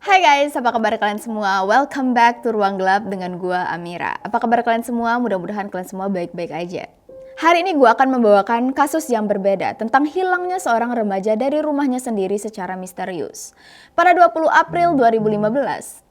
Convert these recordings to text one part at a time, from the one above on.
Hai guys, apa kabar kalian semua? Welcome back to Ruang Gelap dengan gua Amira. Apa kabar kalian semua? Mudah-mudahan kalian semua baik-baik aja. Hari ini gua akan membawakan kasus yang berbeda tentang hilangnya seorang remaja dari rumahnya sendiri secara misterius. Pada 20 April 2015,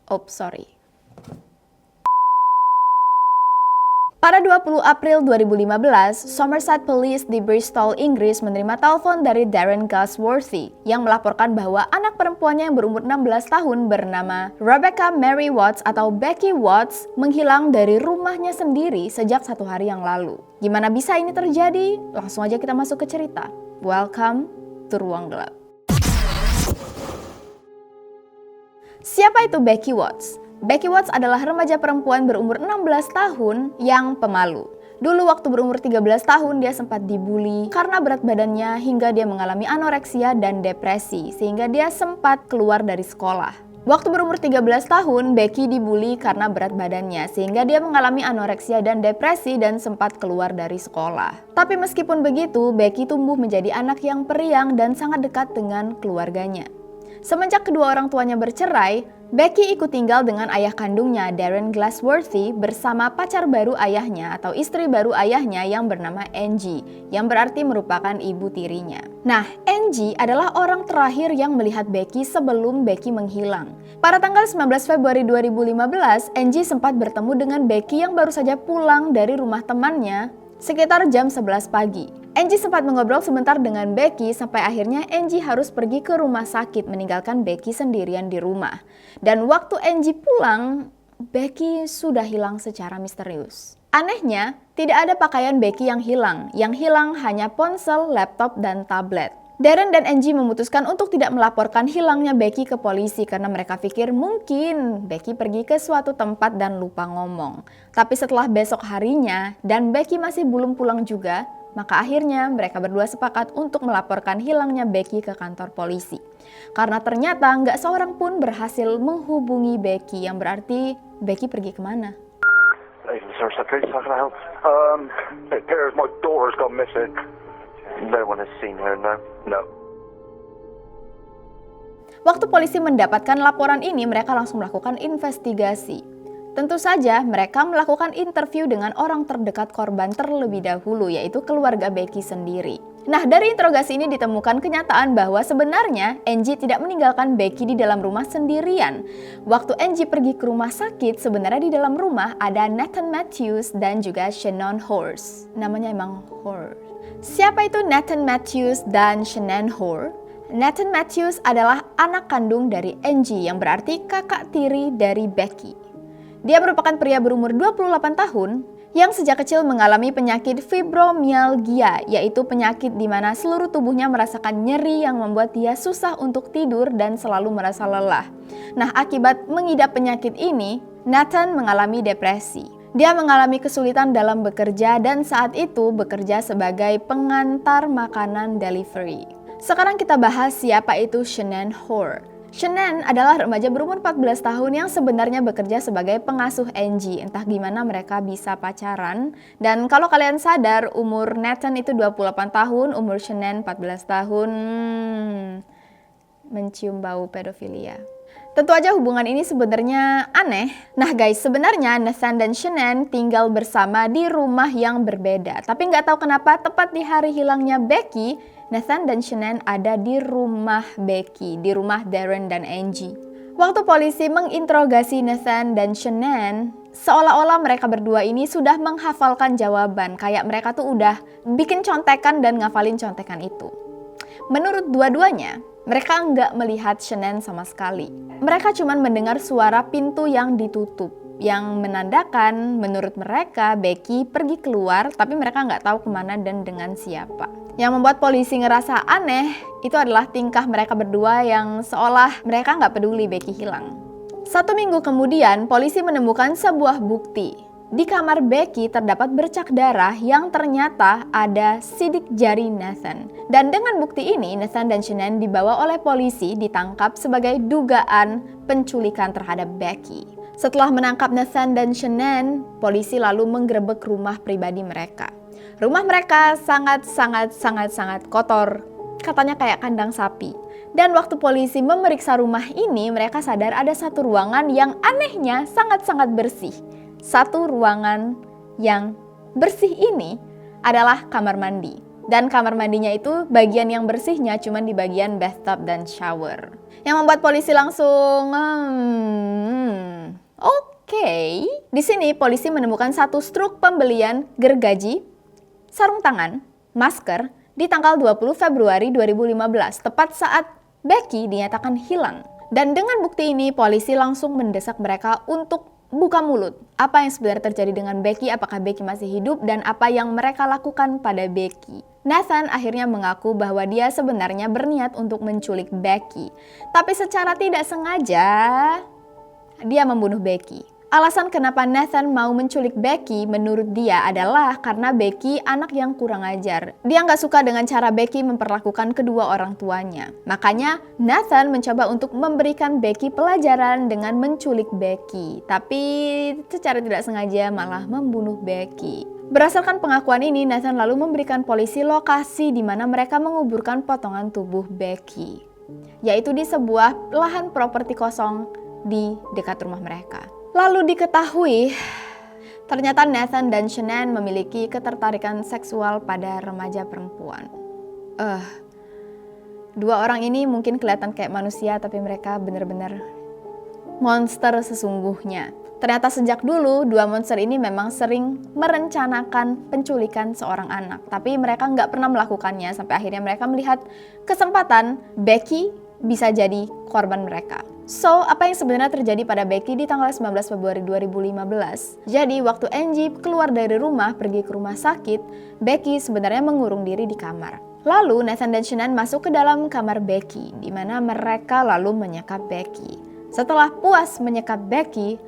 Pada 20 April 2015, Somerset Police di Bristol, Inggris menerima telepon dari Darren Galsworthy yang melaporkan bahwa anak perempuannya yang berumur 16 tahun bernama Rebecca Mary Watts atau Becky Watts menghilang dari rumahnya sendiri sejak 1 hari yang lalu. Gimana bisa ini terjadi? Langsung aja kita masuk ke cerita. Welcome to Ruang Gelap. Siapa itu Becky Watts? Becky Watts adalah remaja perempuan berumur 16 tahun yang pemalu. Dulu waktu berumur 13 tahun dia sempat dibully karena berat badannya hingga dia mengalami anoreksia dan depresi sehingga dia sempat keluar dari sekolah. Waktu berumur 13 tahun, Becky dibully karena berat badannya sehingga dia mengalami anoreksia dan depresi dan sempat keluar dari sekolah. Tapi meskipun begitu, Becky tumbuh menjadi anak yang periang dan sangat dekat dengan keluarganya. Semenjak kedua orang tuanya bercerai, Becky ikut tinggal dengan ayah kandungnya Darren Galsworthy bersama pacar baru ayahnya atau istri baru ayahnya yang bernama Angie, yang berarti merupakan ibu tirinya. Nah, Angie adalah orang terakhir yang melihat Becky sebelum Becky menghilang. Pada tanggal 19 Februari 2015, Angie sempat bertemu dengan Becky yang baru saja pulang dari rumah temannya sekitar jam 11 pagi. Angie sempat mengobrol sebentar dengan Becky sampai akhirnya Angie harus pergi ke rumah sakit meninggalkan Becky sendirian di rumah. Dan waktu Angie pulang, Becky sudah hilang secara misterius. Anehnya, tidak ada pakaian Becky yang hilang hanya ponsel, laptop, dan tablet. Darren dan Angie memutuskan untuk tidak melaporkan hilangnya Becky ke polisi karena mereka pikir mungkin Becky pergi ke suatu tempat dan lupa ngomong. Tapi setelah besok harinya dan Becky masih belum pulang juga, maka akhirnya mereka berdua sepakat untuk melaporkan hilangnya Becky ke kantor polisi. Karena ternyata nggak seorang pun berhasil menghubungi Becky, yang berarti Becky pergi kemana? No one has seen her, no. Waktu polisi mendapatkan laporan ini, mereka langsung melakukan investigasi. Tentu saja, mereka melakukan interview dengan orang terdekat korban terlebih dahulu, yaitu keluarga Becky sendiri. Nah, dari interogasi ini ditemukan kenyataan bahwa sebenarnya Angie tidak meninggalkan Becky di dalam rumah sendirian. Waktu Angie pergi ke rumah sakit, sebenarnya di dalam rumah ada Nathan Matthews dan juga Shannon Horse. Namanya emang Horse. Siapa itu Nathan Matthews dan Shannon Horse? Nathan Matthews adalah anak kandung dari Angie, yang berarti kakak tiri dari Becky. Dia merupakan pria berumur 28 tahun yang sejak kecil mengalami penyakit fibromyalgia, yaitu penyakit di mana seluruh tubuhnya merasakan nyeri yang membuat dia susah untuk tidur dan selalu merasa lelah. Nah, akibat mengidap penyakit ini, Nathan mengalami depresi. Dia mengalami kesulitan dalam bekerja dan saat itu bekerja sebagai pengantar makanan delivery. Sekarang kita bahas siapa itu Shannon Horse. Shannon adalah remaja berumur 14 tahun yang sebenarnya bekerja sebagai pengasuh Angie. Entah gimana mereka bisa pacaran. Dan kalau kalian sadar, umur Nathan itu 28 tahun, umur Shannon 14 tahun. Mencium bau pedofilia. Tentu aja hubungan ini sebenarnya aneh. Nah guys, sebenarnya Nathan dan Shannon tinggal bersama di rumah yang berbeda. Tapi nggak tahu kenapa tepat di hari hilangnya Becky, Nathan dan Shannon ada di rumah Becky, di rumah Darren dan Angie. Waktu polisi menginterogasi Nathan dan Shannon, seolah-olah mereka berdua ini sudah menghafalkan jawaban. Kayak mereka tuh udah bikin contekan dan ngafalin contekan itu. Menurut dua-duanya, mereka nggak melihat Shannon sama sekali. Mereka cuma mendengar suara pintu yang ditutup, yang menandakan menurut mereka Becky pergi keluar, tapi mereka nggak tahu kemana dan dengan siapa. Yang membuat polisi ngerasa aneh, itu adalah tingkah mereka berdua yang seolah mereka nggak peduli Becky hilang. 1 minggu kemudian, polisi menemukan sebuah bukti. Di kamar Becky terdapat bercak darah yang ternyata ada sidik jari Nathan. Dan dengan bukti ini, Nathan dan Shannon dibawa oleh polisi ditangkap sebagai dugaan penculikan terhadap Becky. Setelah menangkap Nathan dan Shannon, polisi lalu menggerebek rumah pribadi mereka. Rumah mereka sangat kotor, katanya kayak kandang sapi. Dan waktu polisi memeriksa rumah ini, mereka sadar ada satu ruangan yang anehnya sangat-sangat bersih. Satu ruangan yang bersih ini adalah kamar mandi. Dan kamar mandinya itu bagian yang bersihnya cuma di bagian bathtub dan shower. Yang membuat polisi langsung, oke. Di sini polisi menemukan satu struk pembelian gergaji, sarung tangan, masker di tanggal 20 Februari 2015, tepat saat Becky dinyatakan hilang. Dan dengan bukti ini, polisi langsung mendesak mereka untuk buka mulut. Apa yang sebenarnya terjadi dengan Becky, apakah Becky masih hidup, dan apa yang mereka lakukan pada Becky. Nathan akhirnya mengaku bahwa dia sebenarnya berniat untuk menculik Becky. Tapi secara tidak sengaja, dia membunuh Becky. Alasan kenapa Nathan mau menculik Becky menurut dia adalah karena Becky anak yang kurang ajar. Dia nggak suka dengan cara Becky memperlakukan kedua orang tuanya. Makanya Nathan mencoba untuk memberikan Becky pelajaran dengan menculik Becky. Tapi secara tidak sengaja malah membunuh Becky. Berdasarkan pengakuan ini, Nathan lalu memberikan polisi lokasi di mana mereka menguburkan potongan tubuh Becky, yaitu di sebuah lahan properti kosong di dekat rumah mereka. Lalu diketahui, ternyata Nathan dan Shanann memiliki ketertarikan seksual pada remaja perempuan. Dua orang ini mungkin kelihatan kayak manusia, tapi mereka benar-benar monster sesungguhnya. Ternyata sejak dulu, dua monster ini memang sering merencanakan penculikan seorang anak. Tapi mereka nggak pernah melakukannya, sampai akhirnya mereka melihat kesempatan Becky bisa jadi korban mereka. So, apa yang sebenarnya terjadi pada Becky di tanggal 19 Februari 2015? Jadi, waktu Angie keluar dari rumah pergi ke rumah sakit, Becky sebenarnya mengurung diri di kamar. Lalu, Nathan dan Shanann masuk ke dalam kamar Becky, di mana mereka lalu menyekap Becky. Setelah puas menyekap Becky,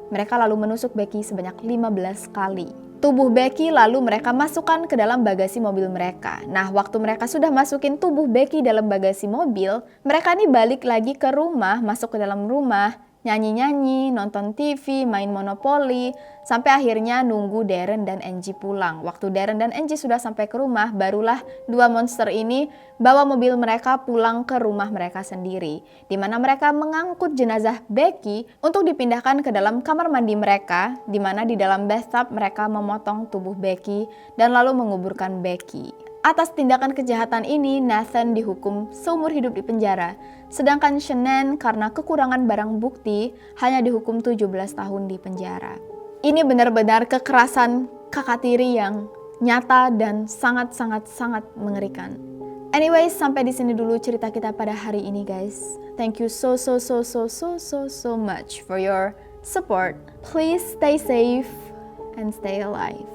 mereka lalu menusuk Becky sebanyak 15 kali. Tubuh Becky lalu mereka masukkan ke dalam bagasi mobil mereka. Nah, waktu mereka sudah masukin tubuh Becky dalam bagasi mobil, mereka nih balik lagi ke rumah, masuk ke dalam rumah, nyanyi-nyanyi, nonton TV, main monopoli, sampai akhirnya nunggu Darren dan Angie pulang. Waktu Darren dan Angie sudah sampai ke rumah, barulah dua monster ini bawa mobil mereka pulang ke rumah mereka sendiri, di mana mereka mengangkut jenazah Becky untuk dipindahkan ke dalam kamar mandi mereka, di mana di dalam bathtub mereka memotong tubuh Becky dan lalu menguburkan Becky. Atas tindakan kejahatan ini, Nathan dihukum seumur hidup di penjara, sedangkan Shanann karena kekurangan barang bukti hanya dihukum 17 tahun di penjara. Ini benar-benar kekerasan kakak tiri yang nyata dan sangat-sangat mengerikan. Anyways, sampai di sini dulu cerita kita pada hari ini, guys. Thank you so much for your support. Please stay safe and stay alive.